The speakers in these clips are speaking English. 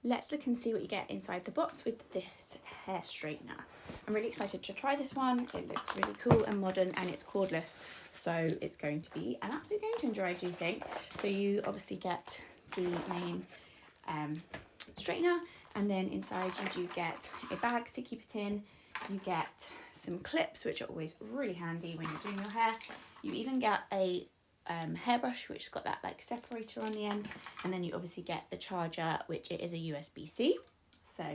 let's look and see what you get inside the box with this hair straightener. I'm really excited to try this one. It looks really cool and modern, and it's cordless, so it's going to be an absolute game changer, I do think. So you obviously get the main straightener, and then inside you do get a bag to keep it in. You get some clips, which are always really handy when you're doing your hair. You even get a hairbrush, which has got that like separator on the end, and then you obviously get the charger, which it is a USB-C, so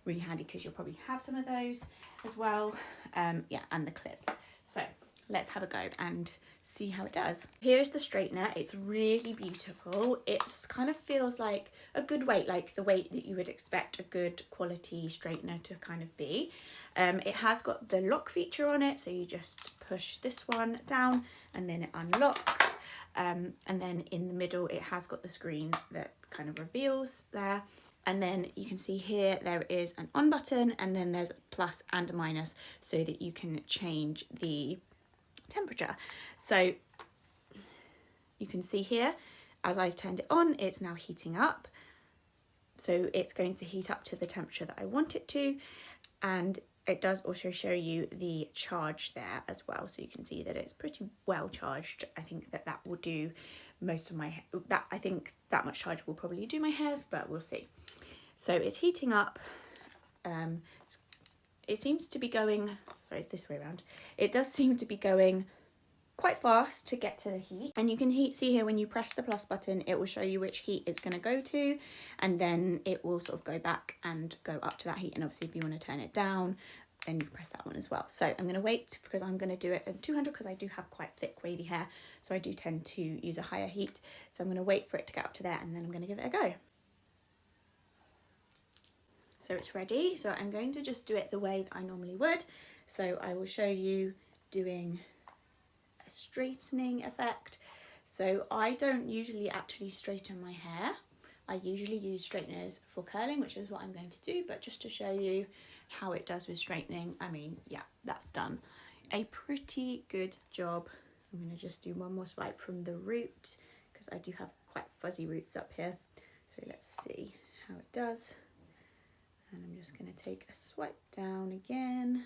really handy because you'll probably have some of those as well. Yeah, and the clips. So let's have a go and see how it does. Here's the straightener. It's really beautiful. It's kind of feels like a good weight, like the weight that you would expect a good quality straightener to kind of be. It has got the lock feature on it, so you just push this one down and then it unlocks, and then in the middle it has got the screen that kind of reveals there. And then you can see here there is an on button, and then there's a plus and a minus so that you can change the temperature. So you can see here, as I've turned it on, it's now heating up. So it's going to heat up to the temperature that I want it to, and it does also show you the charge there as well, so you can see that it's pretty well charged. I think that will do most of my I think that much charge will probably do my hairs, but we'll see. So it's heating up. It seems to be going, sorry, it's this way around. It does seem to be going quite fast to get to the heat, and you can see here when you press the plus button, it will show you which heat it's going to go to, and then it will sort of go back and go up to that heat. And obviously if you want to turn it down, then you press that one as well. So I'm going to wait because I'm going to do it at 200 because I do have quite thick wavy hair, so I do tend to use a higher heat. So I'm going to wait for it to get up to there, and then I'm going to give it a go. So it's ready, so I'm going to just do it the way that I normally would. So I will show you doing a straightening effect. So I don't usually actually straighten my hair. I usually use straighteners for curling, which is what I'm going to do, but just to show you how it does with straightening, I mean, yeah, that's done a pretty good job. I'm going to just do one more swipe from the root because I do have quite fuzzy roots up here. So let's see how it does. And I'm just going to take a swipe down again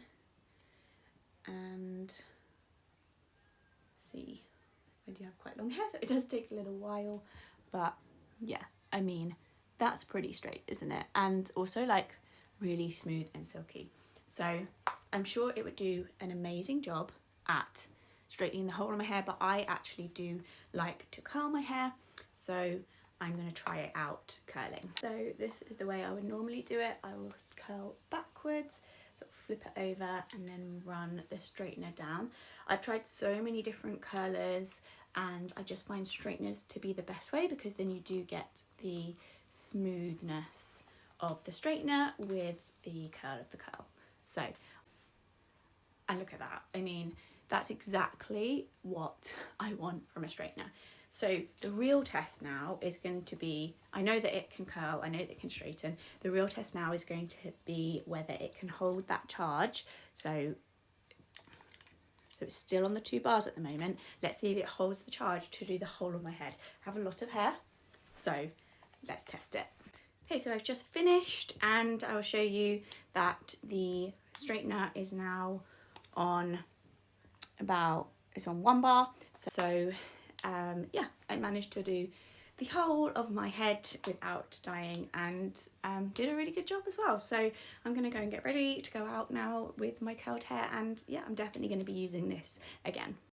and see. I do have quite long hair, so it does take a little while, but yeah, I mean, that's pretty straight, isn't it? And also like really smooth and silky. So I'm sure it would do an amazing job at straightening the whole of my hair, but I actually do like to curl my hair, so I'm going to try it out curling. So this is the way I would normally do it. I will curl backwards, sort of flip it over, and then run the straightener down. I've tried so many different curlers, and I just find straighteners to be the best way because then you do get the smoothness of the straightener with the curl of the curl. So, and look at that. I mean, that's exactly what I want from a straightener. So the real test now is going to be, I know that it can curl, I know that it can straighten. The real test now is going to be whether it can hold that charge. So it's still on the 2 bars at the moment. Let's see if it holds the charge to do the whole of my head. I have a lot of hair, so let's test it. Okay, so I've just finished, and I'll show you that the straightener is now on it's on 1 bar. So yeah, I managed to do the whole of my head without dying, and did a really good job as well. So I'm going to go and get ready to go out now with my curled hair, and yeah, I'm definitely going to be using this again.